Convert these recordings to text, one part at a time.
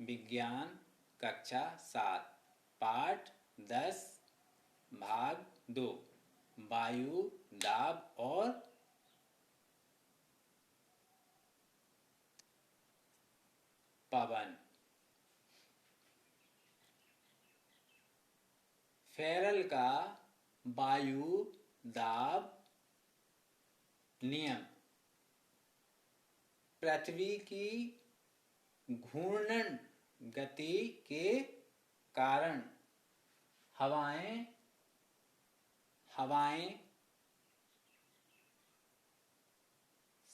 विज्ञान कक्षा 7 पाठ 10 भाग 2 वायु दाब और पवन। फेरल का वायु दाब नियम पृथ्वी की घूर्णन गति के कारण हवाएं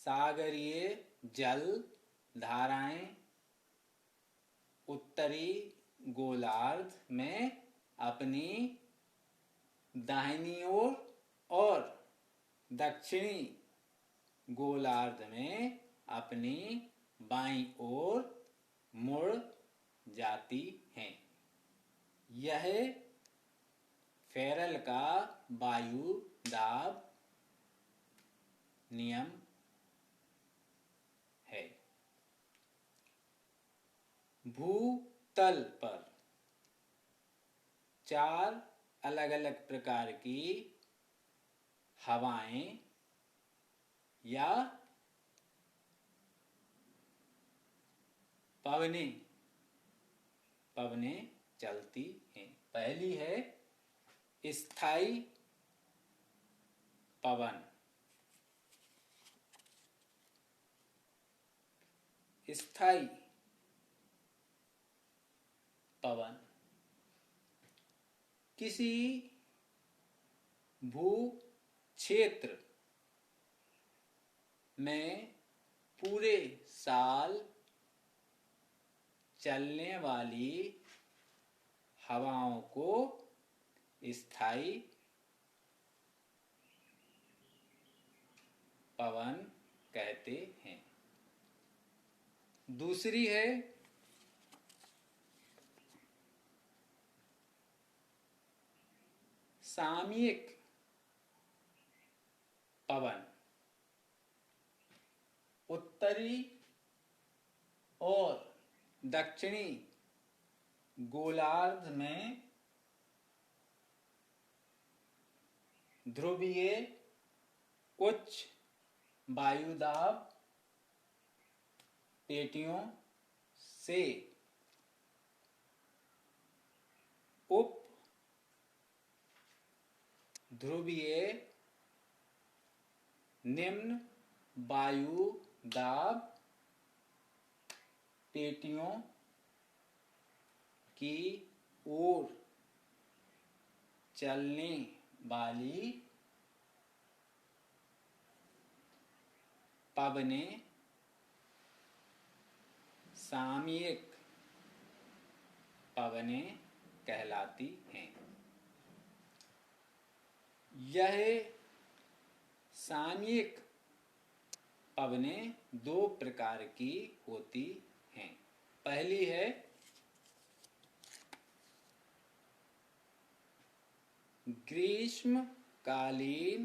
सागरीय जल धाराएं उत्तरी गोलार्ध में अपनी दाहिनी ओर और दक्षिणी गोलार्ध में अपनी बाईं ओर मुड़ जाती हैं। यह फेरल का वायु दाब नियम है। भूतल पर 4 अलग-अलग प्रकार की हवाएं या पवनें चलती हैं। पहली है स्थायी पवन। स्थायी पवन किसी भू क्षेत्र में पूरे साल चलने वाली हवाओं को स्थायी पवन कहते हैं। दूसरी है सामयिक पवन। उत्तरी और दक्षिणी गोलार्ध में ध्रुवीय उच्च वायुदाब पेटियों से उप ध्रुवीय निम्न वायुदाब पेटियों की ओर चलने वाली पवनें सामयिक पवनें कहलाती हैं। यह सामयिक पवनें 2 प्रकार की होती हैं। पहली है ग्रीष्मकालीन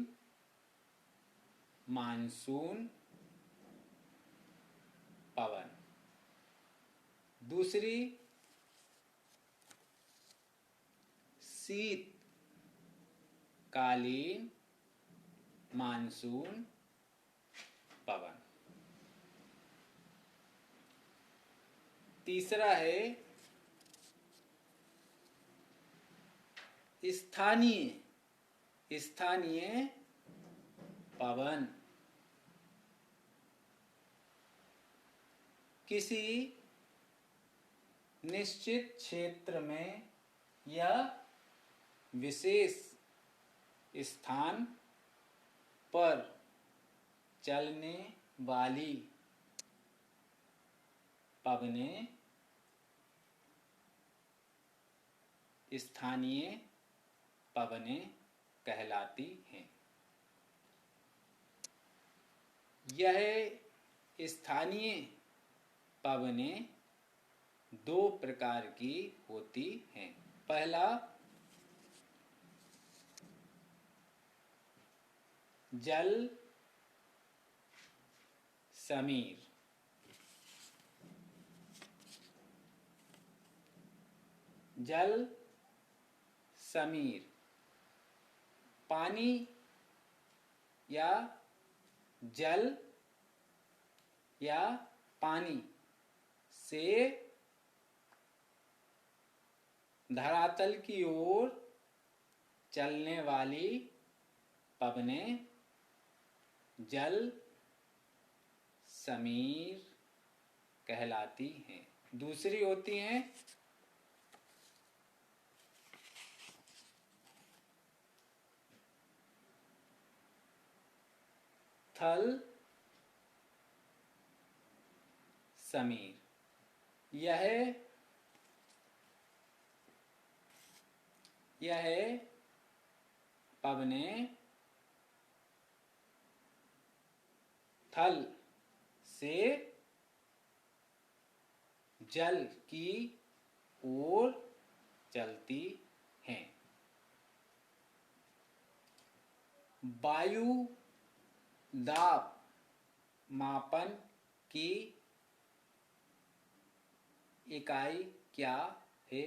मानसून पवन। दूसरी शीतकालीन मानसून पवन। तीसरा है स्थानीय पवन। किसी निश्चित क्षेत्र में या विशेष स्थान पर चलने वाली पवनें स्थानीय पवनें कहलाती हैं। यह स्थानीय पवनें 2 प्रकार की होती हैं। पहला जल समीर। जल समीर। पानी या जल या पानी से धरातल की ओर चलने वाली पवनें जल समीर कहलाती हैं। दूसरी होती हैं थल समीर। यह पवनें थल से जल की ओर चलती हैं। वायु दाब मापन की इकाई क्या है?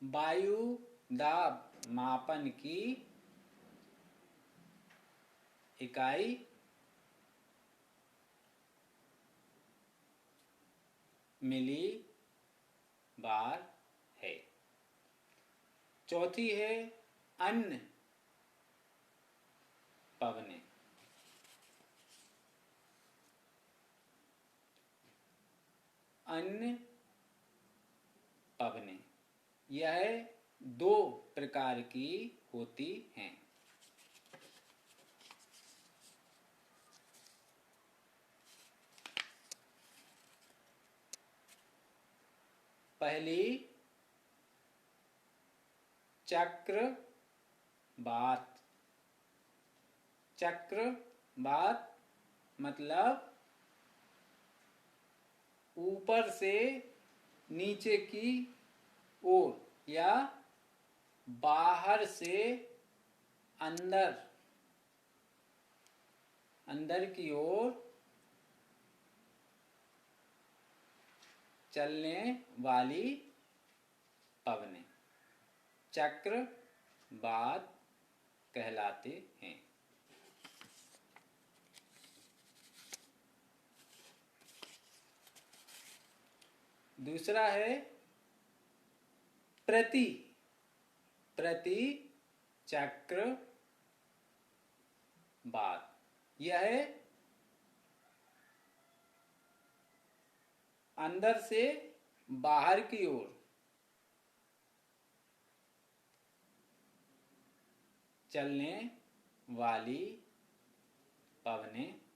वायु दाब मापन की इकाई मिली बार है। चौथी है अन्य पवनें। अन्य पवनें यह दो प्रकार की होती हैं। पहली चक्रवात। चक्रवात मतलब ऊपर से नीचे की ओर या बाहर से अंदर की ओर चलने वाली पवनें चक्रवात कहलाते हैं। दूसरा है प्रति चक्रवात। यह अंदर से बाहर की ओर चलने वाली पवनें